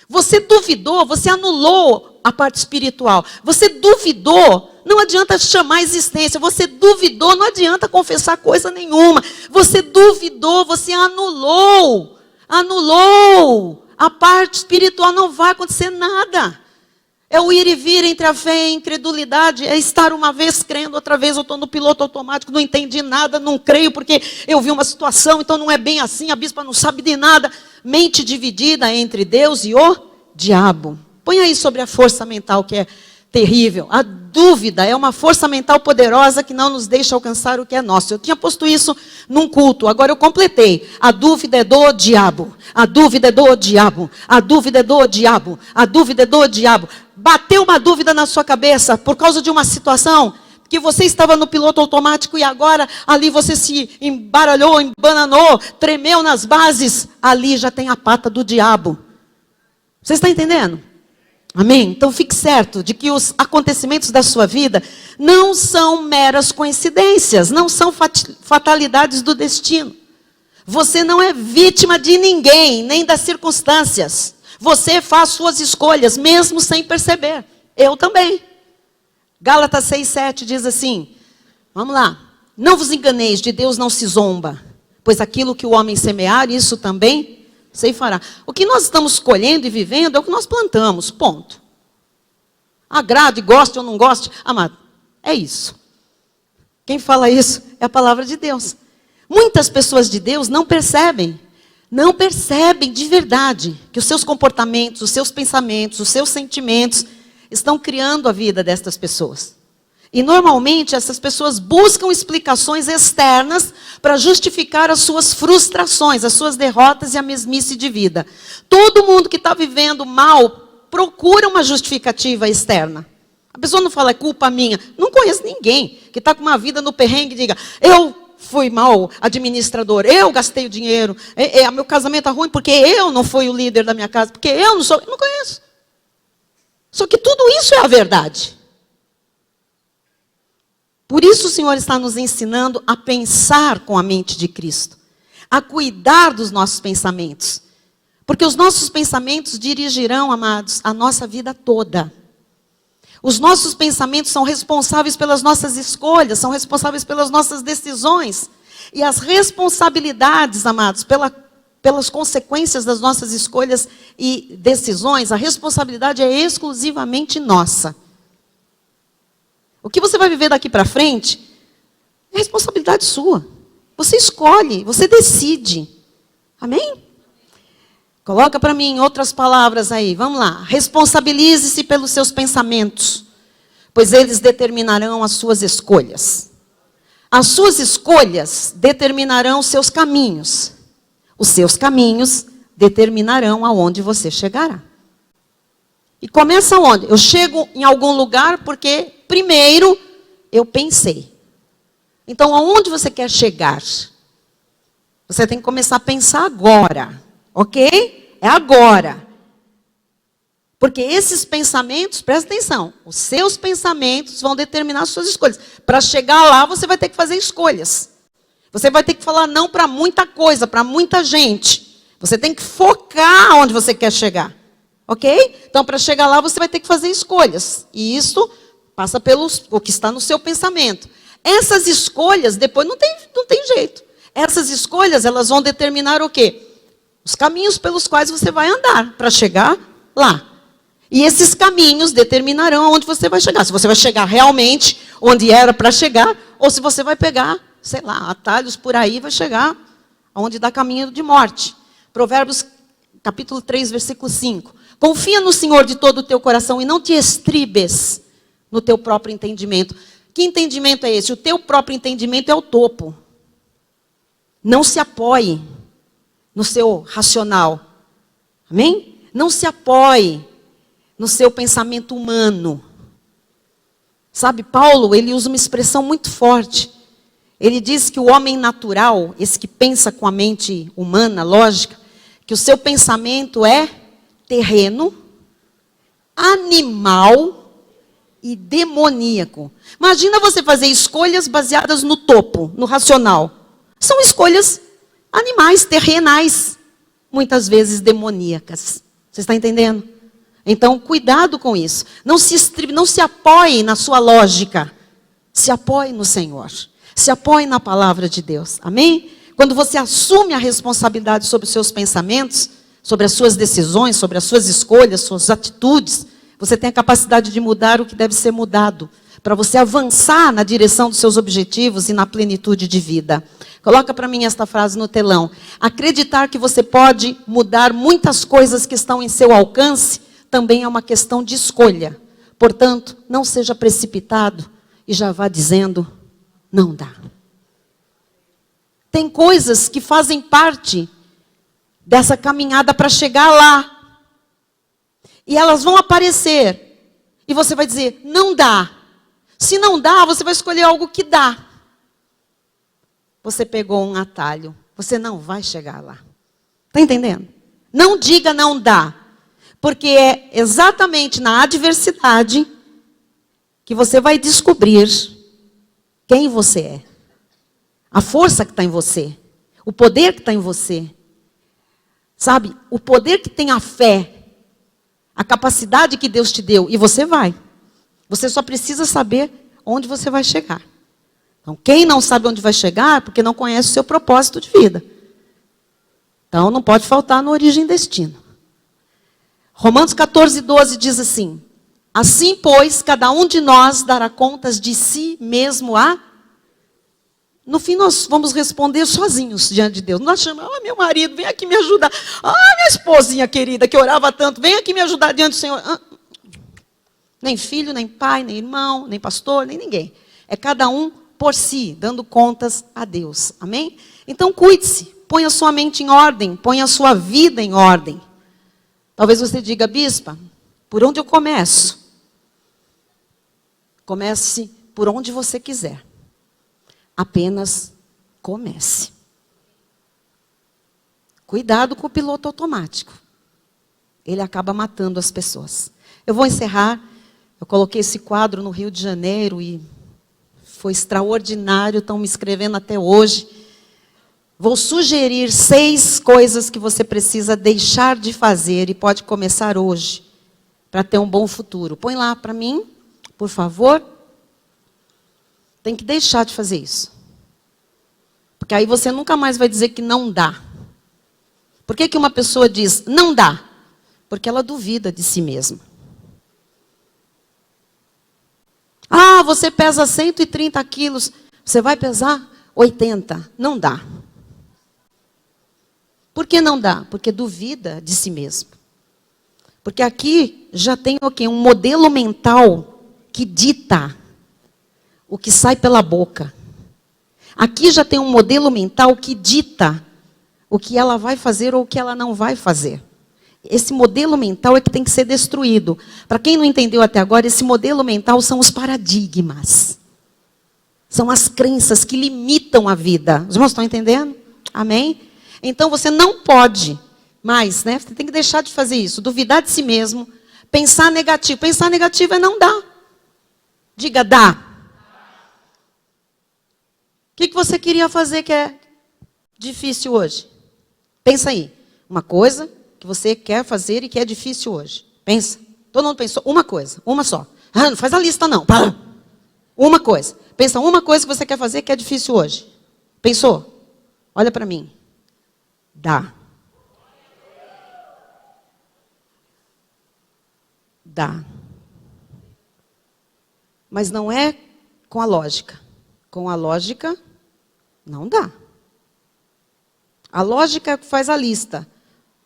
A: Você duvidou, você anulou a parte espiritual. Você duvidou, não adianta chamar a existência. Você duvidou, não adianta confessar coisa nenhuma. Você duvidou, você anulou. Anulou. A parte espiritual não vai acontecer nada. É o ir e vir entre a fé e a incredulidade. É estar uma vez crendo, outra vez eu estou no piloto automático, não entendi nada, não creio porque eu vi uma situação, então não é bem assim, a bispa não sabe de nada. Mente dividida entre Deus e o diabo. Põe aí sobre a força mental que é terrível. A dúvida é uma força mental poderosa que não nos deixa alcançar o que é nosso. Eu tinha posto isso num culto, agora eu completei. A dúvida é do diabo. A dúvida é do diabo. A dúvida é do diabo. A dúvida é do diabo. Bateu uma dúvida na sua cabeça por causa de uma situação que você estava no piloto automático e agora ali você se embaralhou, embananou, tremeu nas bases. Ali já tem a pata do diabo. Você está entendendo? Amém? Então fique certo de que os acontecimentos da sua vida não são meras coincidências, não são fatalidades do destino. Você não é vítima de ninguém, nem das circunstâncias. Você faz suas escolhas, mesmo sem perceber. Eu também. Gálatas 6:7 diz assim, vamos lá. Não vos enganeis, de Deus não se zomba, pois aquilo que o homem semear, isso também ceifará. O que nós estamos colhendo e vivendo é o que nós plantamos, ponto. Agrade, goste ou não goste, amado, é isso. Quem fala isso é a palavra de Deus. Muitas pessoas de Deus não percebem de verdade que os seus comportamentos, os seus pensamentos, os seus sentimentos estão criando a vida destas pessoas. E normalmente essas pessoas buscam explicações externas para justificar as suas frustrações, as suas derrotas e a mesmice de vida. Todo mundo que está vivendo mal procura uma justificativa externa. A pessoa não fala, é culpa minha. Não conheço ninguém que está com uma vida no perrengue e diga, eu fui mal administrador, eu gastei o dinheiro, meu casamento está ruim porque eu não fui o líder da minha casa, porque eu não sou... Eu não conheço. Só que tudo isso é a verdade. Por isso o Senhor está nos ensinando a pensar com a mente de Cristo, a cuidar dos nossos pensamentos. Porque os nossos pensamentos dirigirão, amados, a nossa vida toda. Os nossos pensamentos são responsáveis pelas nossas escolhas, são responsáveis pelas nossas decisões. E as responsabilidades, amados, pelas consequências das nossas escolhas e decisões, a responsabilidade é exclusivamente nossa. O que você vai viver daqui para frente é responsabilidade sua. Você escolhe, você decide. Amém? Coloca para mim outras palavras aí. Vamos lá. Responsabilize-se pelos seus pensamentos, pois eles determinarão as suas escolhas. As suas escolhas determinarão os seus caminhos. Os seus caminhos determinarão aonde você chegará. E começa onde? Eu chego em algum lugar porque primeiro eu pensei. Então, aonde você quer chegar? Você tem que começar a pensar agora, ok? É agora. Porque esses pensamentos, presta atenção, os seus pensamentos vão determinar as suas escolhas. Para chegar lá, você vai ter que fazer escolhas. Você vai ter que falar não para muita coisa, para muita gente. Você tem que focar onde você quer chegar. Ok? Então, para chegar lá, você vai ter que fazer escolhas. E isso passa o que está no seu pensamento. Essas escolhas, depois, não tem jeito. Essas escolhas, elas vão determinar o quê? Os caminhos pelos quais você vai andar para chegar lá. E esses caminhos determinarão aonde você vai chegar. Se você vai chegar realmente onde era para chegar, ou se você vai pegar, sei lá, atalhos por aí e vai chegar aonde dá caminho de morte. Provérbios, capítulo 3, versículo 5. Confia no Senhor de todo o teu coração e não te estribes no teu próprio entendimento. Que entendimento é esse? O teu próprio entendimento é o topo. Não se apoie no seu racional. Amém? Não se apoie no seu pensamento humano. Sabe, Paulo, ele usa uma expressão muito forte. Ele diz que o homem natural, esse que pensa com a mente humana, lógica, que o seu pensamento é terreno, animal e demoníaco. Imagina você fazer escolhas baseadas no topo, no racional. São escolhas animais, terrenais, muitas vezes demoníacas. Você está entendendo? Então, cuidado com isso. Não se estribe, não se apoie na sua lógica. Se apoie no Senhor. Se apoie na palavra de Deus. Amém? Quando você assume a responsabilidade sobre os seus pensamentos, sobre as suas decisões, sobre as suas escolhas, suas atitudes, você tem a capacidade de mudar o que deve ser mudado, para você avançar na direção dos seus objetivos e na plenitude de vida. Coloca para mim esta frase no telão. Acreditar que você pode mudar muitas coisas que estão em seu alcance, também é uma questão de escolha. Portanto, não seja precipitado e já vá dizendo, não dá. Tem coisas que fazem parte dessa caminhada para chegar lá. E elas vão aparecer. E você vai dizer, não dá. Se não dá, você vai escolher algo que dá. Você pegou um atalho. Você não vai chegar lá. Está entendendo? Não diga não dá. Porque é exatamente na adversidade que você vai descobrir quem você é. A força que está em você. O poder que está em você. Sabe, o poder que tem a fé, a capacidade que Deus te deu, e você vai. Você só precisa saber onde você vai chegar. Então, quem não sabe onde vai chegar, porque não conhece o seu propósito de vida. Então, não pode faltar no origem e destino. Romanos 14, 12 diz assim, assim, pois, cada um de nós dará contas de si mesmo a... No fim, nós vamos responder sozinhos diante de Deus. Nós chamamos, meu marido, vem aqui me ajudar. Minha esposinha querida, que orava tanto, vem aqui me ajudar diante do Senhor. Nem filho, nem pai, nem irmão, nem pastor, nem ninguém. É cada um por si, dando contas a Deus. Amém? Então cuide-se, ponha a sua mente em ordem, ponha a sua vida em ordem. Talvez você diga, bispa, por onde eu começo? Comece por onde você quiser. Apenas comece. Cuidado com o piloto automático. Ele acaba matando as pessoas. Eu vou encerrar. Eu coloquei esse quadro no Rio de Janeiro e foi extraordinário. Estão me escrevendo até hoje. Vou sugerir 6 coisas que você precisa deixar de fazer e pode começar hoje para ter um bom futuro. Põe lá para mim, por favor. Tem que deixar de fazer isso. Porque aí você nunca mais vai dizer que não dá. Por que uma pessoa diz não dá? Porque ela duvida de si mesma. Ah, você pesa 130 quilos. Você vai pesar 80. Não dá. Por que não dá? Porque duvida de si mesmo. Porque aqui já tem o quê? Um modelo mental que dita o que sai pela boca. Aqui já tem um modelo mental que dita o que ela vai fazer ou o que ela não vai fazer. Esse modelo mental é que tem que ser destruído. Para quem não entendeu até agora, esse modelo mental são os paradigmas. São as crenças que limitam a vida. Os irmãos estão entendendo? Amém? Então você não pode mais, né? Você tem que deixar de fazer isso. Duvidar de si mesmo. Pensar negativo. Pensar negativo é não dar. Diga, dá. O que você queria fazer que é difícil hoje? Pensa aí. Uma coisa que você quer fazer e que é difícil hoje. Pensa. Todo mundo pensou uma coisa, uma só. Ah, não faz a lista não. Para. Uma coisa. Pensa uma coisa que você quer fazer que é difícil hoje. Pensou? Olha para mim. Dá. Dá. Mas não é com a lógica. Com a lógica, não dá. A lógica faz a lista.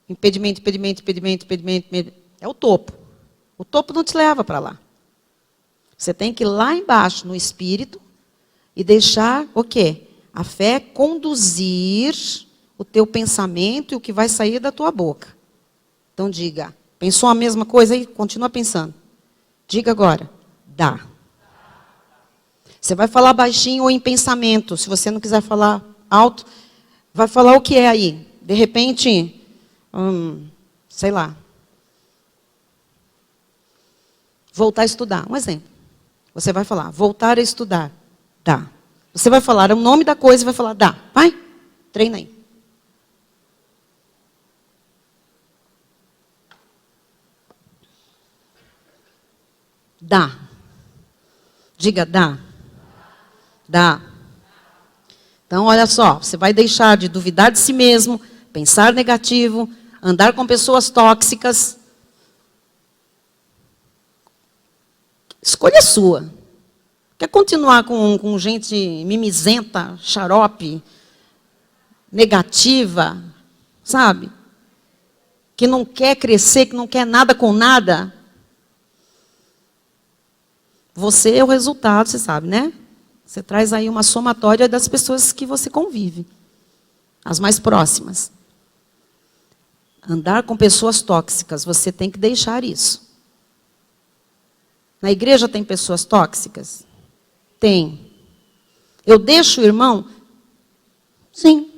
A: Impedimento, impedimento, impedimento, impedimento, impedimento. É o topo. O topo não te leva para lá. Você tem que ir lá embaixo, no espírito, e deixar o quê? A fé conduzir o teu pensamento e o que vai sair da tua boca. Então diga, pensou a mesma coisa aí? Continua pensando. Diga agora, dá. Você vai falar baixinho ou em pensamento. Se você não quiser falar alto, vai falar o que é aí. De repente, sei lá. Voltar a estudar. Um exemplo. Você vai falar, voltar a estudar. Dá. Você vai falar o nome da coisa e vai falar, dá. Vai, treina aí. Dá. Diga, dá. Dá. Então, olha só, você vai deixar de duvidar de si mesmo, pensar negativo, andar com pessoas tóxicas. Escolha sua. Quer continuar com gente mimizenta, xarope, negativa, sabe? Que não quer crescer, que não quer nada com nada. Você é o resultado, você sabe, né? Você traz aí uma somatória das pessoas que você convive. As mais próximas. Andar com pessoas tóxicas, você tem que deixar isso. Na igreja tem pessoas tóxicas? Tem. Eu deixo o irmão? Sim.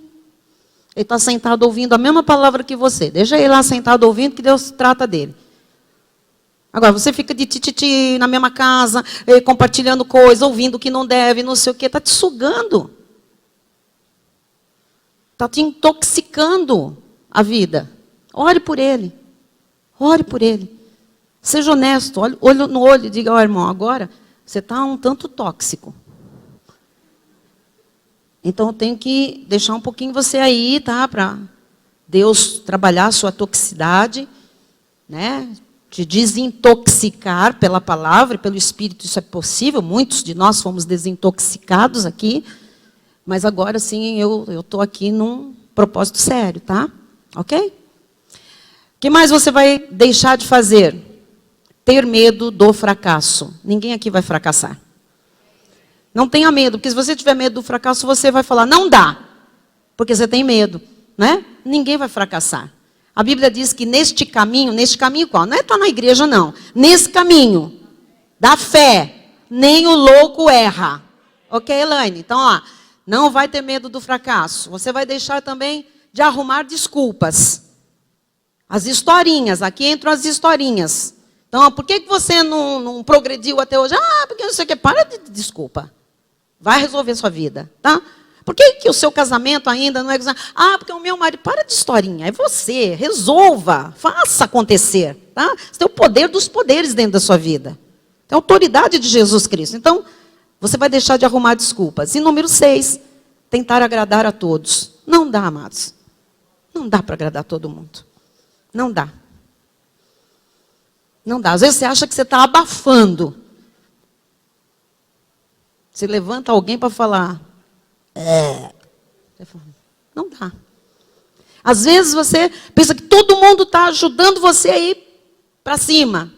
A: Ele está sentado ouvindo a mesma palavra que você. Deixa ele lá sentado ouvindo que Deus trata dele. Agora, você fica de tititi na mesma casa, compartilhando coisas, ouvindo o que não deve, não sei o quê. Está te sugando. Está te intoxicando a vida. Ore por ele. Ore por ele. Seja honesto. Olho no olho e diga, ó, irmão, agora você está um tanto tóxico. Então, eu tenho que deixar um pouquinho você aí, tá? Para Deus trabalhar a sua toxicidade, né? De desintoxicar pela palavra e pelo Espírito, isso é possível. Muitos de nós fomos desintoxicados aqui. Mas agora sim, eu estou aqui num propósito sério, tá? Ok? O que mais você vai deixar de fazer? ter medo do fracasso. Ninguém aqui vai fracassar. Não tenha medo, porque se você tiver medo do fracasso, você vai falar, não dá. Porque você tem medo, né? Ninguém vai fracassar. A Bíblia diz que neste caminho qual? Não é estar na igreja, não. Nesse caminho da fé, nem o louco erra. Ok, Elaine? Então, ó, não vai ter medo do fracasso. Você vai deixar também de arrumar desculpas. As historinhas, aqui entram as historinhas. Então, por que você não progrediu até hoje? Ah, porque não sei o que. Para de desculpa. Vai resolver sua vida, tá? Por que o seu casamento ainda não é... Ah, porque o meu marido... Para de historinha. É você. Resolva. Faça acontecer, tá? Você tem o poder dos poderes dentro da sua vida. Tem a autoridade de Jesus Cristo. Então, você vai deixar de arrumar desculpas. E número 6, tentar agradar a todos. Não dá, amados. Não dá para agradar todo mundo. Não dá. Não dá. Às vezes você acha que você está abafando. Você levanta alguém para falar. Não dá. Às vezes você pensa que todo mundo está ajudando você a ir para cima.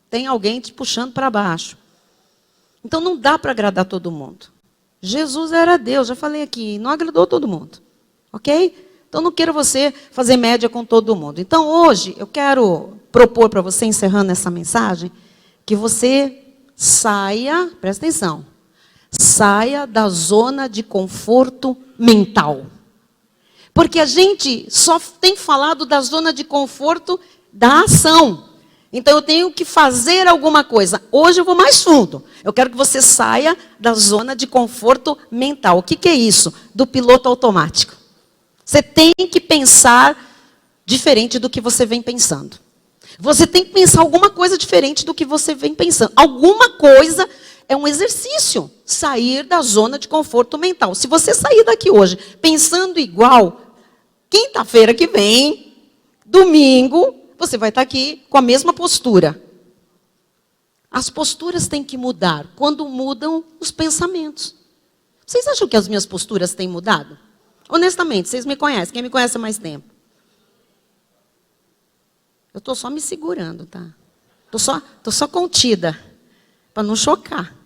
A: Tem alguém te puxando para baixo. Então não dá para agradar todo mundo. Jesus era Deus, já falei aqui, não agradou todo mundo. Ok? Então não quero você fazer média com todo mundo. Então hoje eu quero propor para você, encerrando essa mensagem, que você saia, presta atenção, saia da zona de conforto mental. Porque a gente só tem falado da zona de conforto da ação. Então eu tenho que fazer alguma coisa. Hoje eu vou mais fundo. Eu quero que você saia da zona de conforto mental. O que é isso? Do piloto automático. Você tem que pensar diferente do que você vem pensando. Você tem que pensar alguma coisa diferente do que você vem pensando. Alguma coisa é um exercício. Sair da zona de conforto mental. Se você sair daqui hoje pensando igual, quinta-feira que vem, domingo, você vai estar aqui com a mesma postura. As posturas têm que mudar quando mudam os pensamentos. Vocês acham que as minhas posturas têm mudado? Honestamente, vocês me conhecem. Quem me conhece há mais tempo? Eu estou só me segurando, tá? Estou só contida, para não chocar.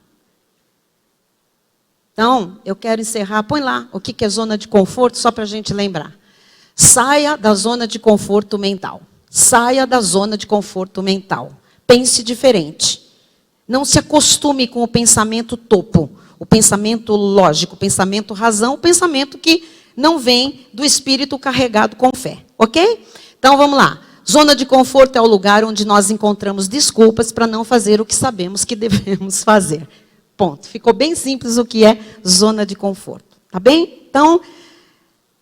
A: Então, eu quero encerrar. Põe lá o que é zona de conforto, só para a gente lembrar. Saia da zona de conforto mental. Saia da zona de conforto mental. Pense diferente. Não se acostume com o pensamento topo, o pensamento lógico, o pensamento razão, o pensamento que não vem do espírito carregado com fé. Ok? Então, vamos lá. Zona de conforto é o lugar onde nós encontramos desculpas para não fazer o que sabemos que devemos fazer. Ponto. Ficou bem simples o que é zona de conforto. Tá bem? Então,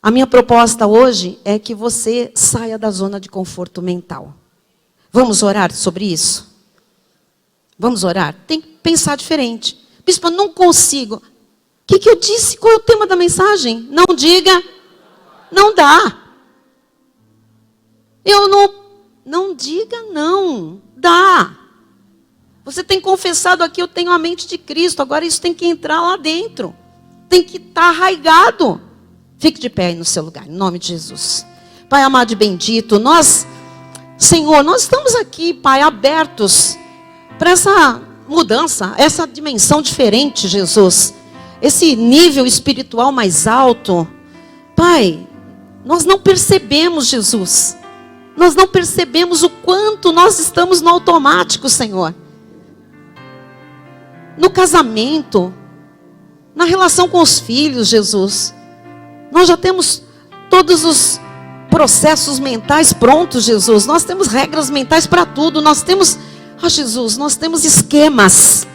A: a minha proposta hoje é que você saia da zona de conforto mental. Vamos orar sobre isso? Vamos orar? Tem que pensar diferente. Bispo, eu não consigo. O que eu disse? Qual é o tema da mensagem? Não diga, não dá. Não diga não, dá. Você tem confessado aqui, eu tenho a mente de Cristo. Agora isso tem que entrar lá dentro. Tem que estar arraigado. Fique de pé aí no seu lugar, em nome de Jesus. Pai amado e bendito, Senhor, nós estamos aqui, Pai, abertos para essa mudança, essa dimensão diferente, Jesus. Esse nível espiritual mais alto. Pai, nós não percebemos, Jesus. Nós não percebemos o quanto nós estamos no automático, Senhor. No casamento, na relação com os filhos, Jesus. Nós já temos todos os processos mentais prontos, Jesus. Nós temos regras mentais para tudo. Nós temos, Jesus, nós temos esquemas.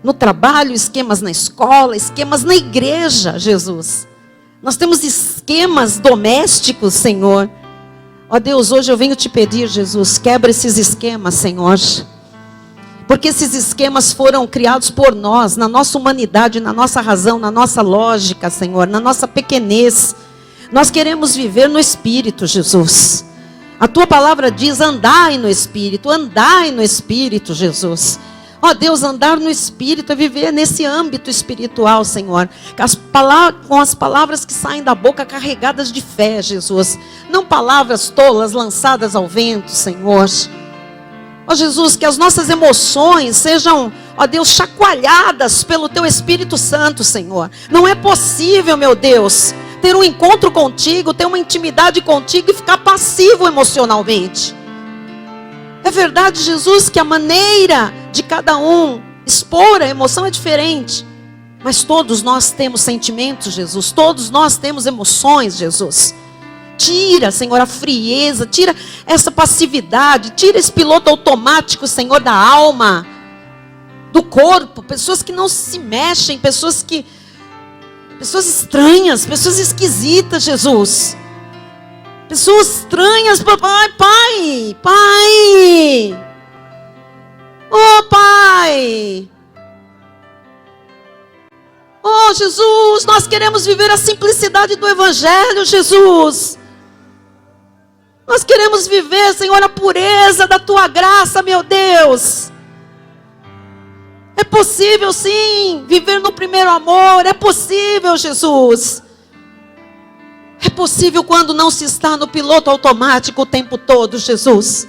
A: No trabalho, esquemas na escola, esquemas na igreja, Jesus. Nós temos esquemas domésticos, Senhor. Ó Deus, hoje eu venho te pedir, Jesus, quebra esses esquemas, Senhor. Porque esses esquemas foram criados por nós, na nossa humanidade, na nossa razão, na nossa lógica, Senhor, na nossa pequenez. Nós queremos viver no Espírito, Jesus. A tua palavra diz, andai no Espírito, Jesus. Ó Deus, andar no Espírito é viver nesse âmbito espiritual, Senhor. Com as palavras que saem da boca carregadas de fé, Jesus. Não palavras tolas lançadas ao vento, Senhor. Ó Jesus, que as nossas emoções sejam, ó Deus, chacoalhadas pelo Teu Espírito Santo, Senhor. Não é possível, meu Deus, ter um encontro contigo, ter uma intimidade contigo e ficar passivo emocionalmente. É verdade, Jesus, que a maneira de cada um expor a emoção é diferente. Mas todos nós temos sentimentos, Jesus. Todos nós temos emoções, Jesus. Tira, Senhor, a frieza, tira essa passividade, tira esse piloto automático, Senhor, da alma, do corpo. Pessoas que não se mexem, pessoas estranhas, pessoas esquisitas, Jesus. Pessoas estranhas, papai, Pai. Oh, Pai. Oh, Jesus, nós queremos viver a simplicidade do Evangelho, Jesus. Nós queremos viver, Senhor, a pureza da Tua graça, meu Deus. É possível, sim, viver no primeiro amor. É possível, Jesus. É possível quando não se está no piloto automático o tempo todo, Jesus.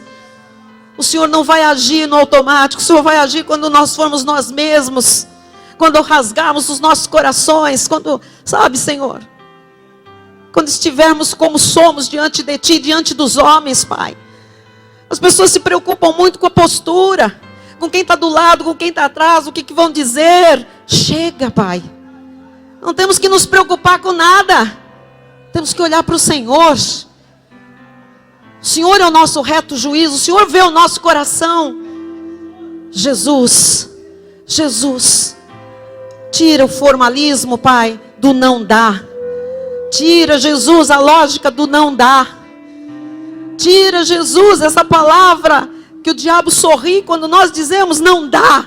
A: O Senhor não vai agir no automático. O Senhor vai agir quando nós formos nós mesmos. Quando rasgarmos os nossos corações. Quando, sabe, Senhor, quando estivermos como somos diante de Ti, diante dos homens, Pai. As pessoas se preocupam muito com a postura, com quem está do lado, com quem está atrás, o que vão dizer. Chega, Pai. Não temos que nos preocupar com nada. Temos que olhar para o Senhor. O Senhor é o nosso reto juízo. O Senhor vê o nosso coração. Jesus, tira o formalismo, Pai, do não dá. Tira, Jesus, a lógica do não dá. Tira, Jesus, essa palavra que o diabo sorri quando nós dizemos não dá.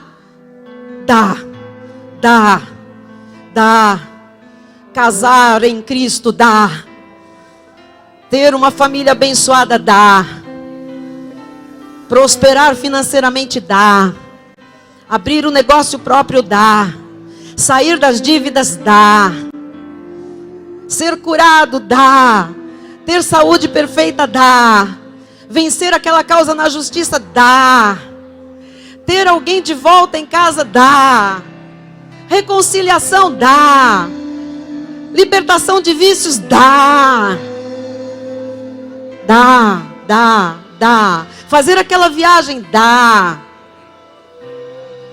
A: Dá. Casar em Cristo dá. Ter uma família abençoada dá. Prosperar financeiramente dá. Abrir um negócio próprio dá. Sair das dívidas dá. Ser curado dá. Ter saúde perfeita dá. Vencer aquela causa na justiça dá. Ter alguém de volta em casa dá. Reconciliação dá. Libertação de vícios dá. Dá. Fazer aquela viagem dá.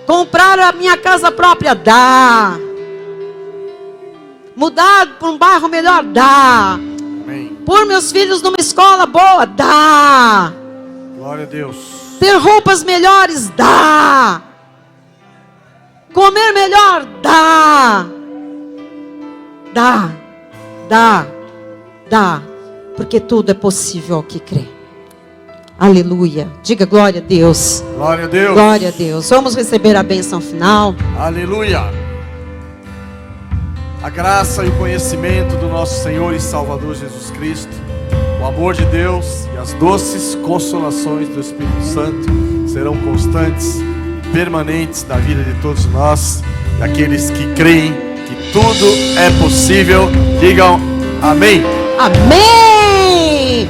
A: Comprar a minha casa própria dá. Mudar para um bairro melhor dá.
B: Amém.
A: Pôr meus filhos numa escola boa dá.
B: Glória a Deus.
A: Ter roupas melhores dá. Comer melhor dá. Dá. Porque tudo é possível ao que crê. Aleluia. Diga glória a Deus.
B: Glória a Deus.
A: Glória a Deus. Vamos receber a bênção final.
B: Aleluia. A graça e o conhecimento do nosso Senhor e Salvador Jesus Cristo, o amor de Deus e as doces consolações do Espírito Santo serão constantes, permanentes na vida de todos nós, daqueles que creem que tudo é possível. Digam amém.
A: Amém.